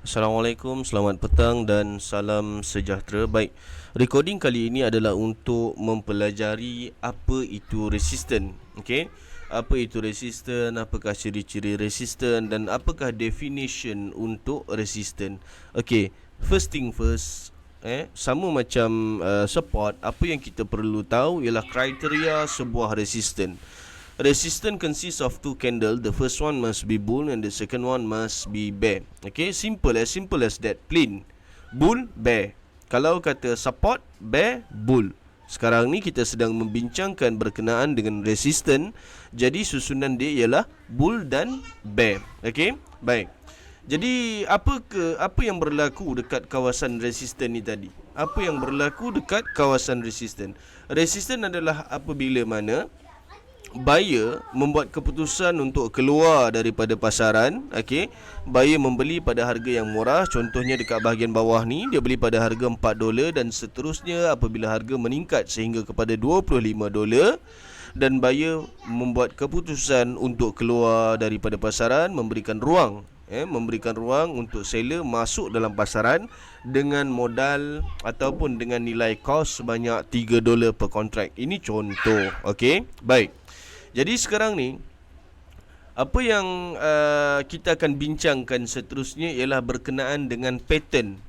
Assalamualaikum, selamat petang dan salam sejahtera. Baik, recording kali ini adalah untuk mempelajari apa itu resisten. Okey, apa itu resisten, apakah ciri-ciri resisten dan apakah definition untuk resisten. Okey, first thing first, sama macam support, apa yang kita perlu tahu ialah kriteria sebuah resisten. Resistance consists of two candles. The first one must be bull and the second one must be bear. Okay, simple as that. Plain. Bull, bear. Kalau kata support, bear, bull. Sekarang ni kita sedang membincangkan berkenaan dengan resistance. Jadi susunan dia ialah bull dan bear. Okay, baik. Jadi apa yang berlaku dekat kawasan resisten ni tadi? Apa yang berlaku dekat kawasan resisten? Resisten adalah apabila mana buyer membuat keputusan untuk keluar daripada pasaran. Okey, buyer membeli pada harga yang murah. Contohnya dekat bahagian bawah ni, dia beli pada harga $4 dan seterusnya apabila harga meningkat sehingga kepada $25 dan buyer membuat keputusan untuk keluar daripada pasaran, memberikan ruang untuk seller masuk dalam pasaran dengan modal ataupun dengan nilai kos sebanyak $3 per kontrak. Ini contoh. Okey, baik. Jadi sekarang ni apa yang kita akan bincangkan seterusnya ialah berkenaan dengan pattern.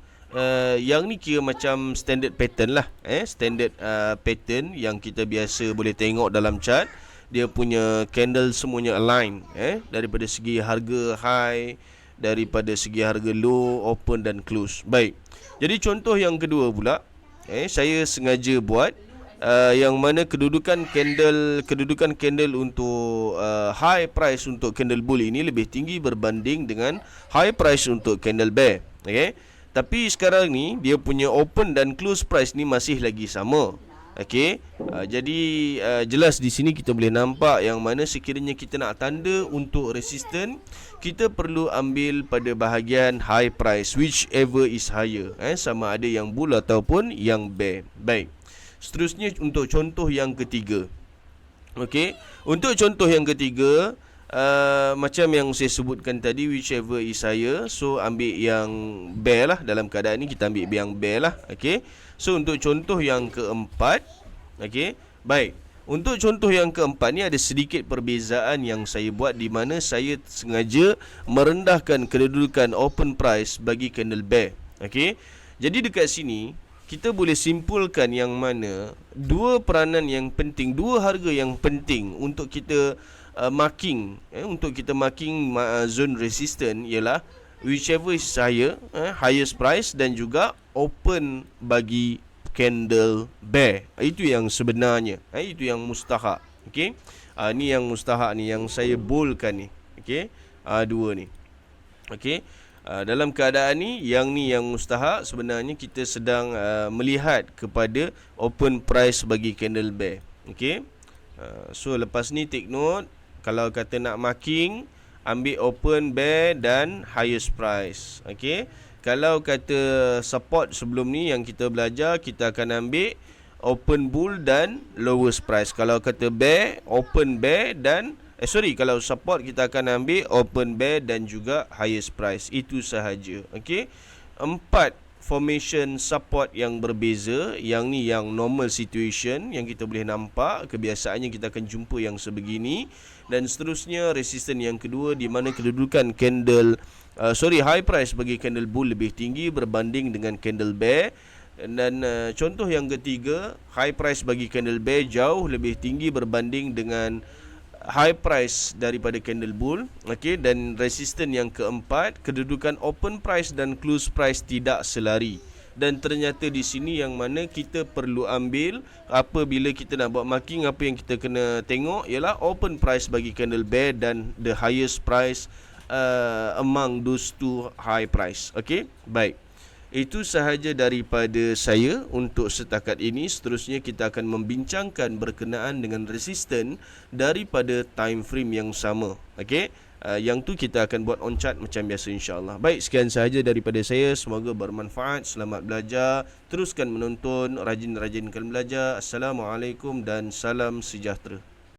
Yang ni kira macam standard pattern lah. Standard pattern yang kita biasa boleh tengok dalam chart. Dia punya candle semuanya align, daripada segi harga high, daripada segi harga low, open dan close. Baik. Jadi contoh yang kedua pula, saya sengaja buat yang mana kedudukan candle untuk high price untuk candle bull ini lebih tinggi berbanding dengan high price untuk candle bear. Okey. Tapi sekarang ni dia punya open dan close price ni masih lagi sama. Okey. Jadi jelas di sini kita boleh nampak yang mana sekiranya kita nak tanda untuk resistance, kita perlu ambil pada bahagian high price, whichever is higher, sama ada yang bull ataupun yang bear. Baik. Seterusnya untuk contoh yang ketiga. Okey, untuk contoh yang ketiga, macam yang saya sebutkan tadi, whichever is higher. So ambil yang bear lah. Dalam keadaan ni kita ambil yang bear lah. Okey. So untuk contoh yang keempat, okey, baik. Untuk contoh yang keempat ni ada sedikit perbezaan yang saya buat, di mana saya sengaja merendahkan kedudukan open price bagi candle bear. Okey. Jadi dekat sini kita boleh simpulkan yang mana dua peranan yang penting, dua harga yang penting untuk kita marking, untuk kita marking zone resistance ialah whichever is higher, highest price, dan juga open bagi candle bear. Itu yang sebenarnya, itu yang mustahak. Okey, ni yang mustahak ni yang saya boldkan ni. Okey, dua ni. Okey. Dalam keadaan ni yang mustahak, sebenarnya kita sedang melihat kepada open price bagi candle bear. Okey. So lepas ni take note, kalau kata nak marking, ambil open bear dan highest price. Okey. Kalau kata support sebelum ni yang kita belajar, kita akan ambil open bull dan lowest price. Kalau kata bear, open bear dan kalau support kita akan ambil open bear dan juga highest price. Itu sahaja. Okey. 4 formation support yang berbeza. Yang ni yang normal situation yang kita boleh nampak. Kebiasaannya kita akan jumpa yang sebegini. Dan seterusnya resistance yang kedua, di mana kedudukan candle high price bagi candle bull lebih tinggi berbanding dengan candle bear. Dan contoh yang ketiga, high price bagi candle bear jauh lebih tinggi berbanding dengan high price daripada candle bull. Okey, dan resistance yang keempat, kedudukan open price dan close price tidak selari. Dan ternyata di sini yang mana kita perlu ambil apabila kita nak buat marking, apa yang kita kena tengok ialah open price bagi candle bear dan the highest price among those two high price. Okey, baik. Itu sahaja daripada saya untuk setakat ini. Seterusnya kita akan membincangkan berkenaan dengan resisten daripada time frame yang sama. Okey, yang tu kita akan buat on chart macam biasa, insya-Allah. Baik, sekian sahaja daripada saya. Semoga bermanfaat. Selamat belajar. Teruskan menonton, rajin-rajinkan belajar. Assalamualaikum dan salam sejahtera.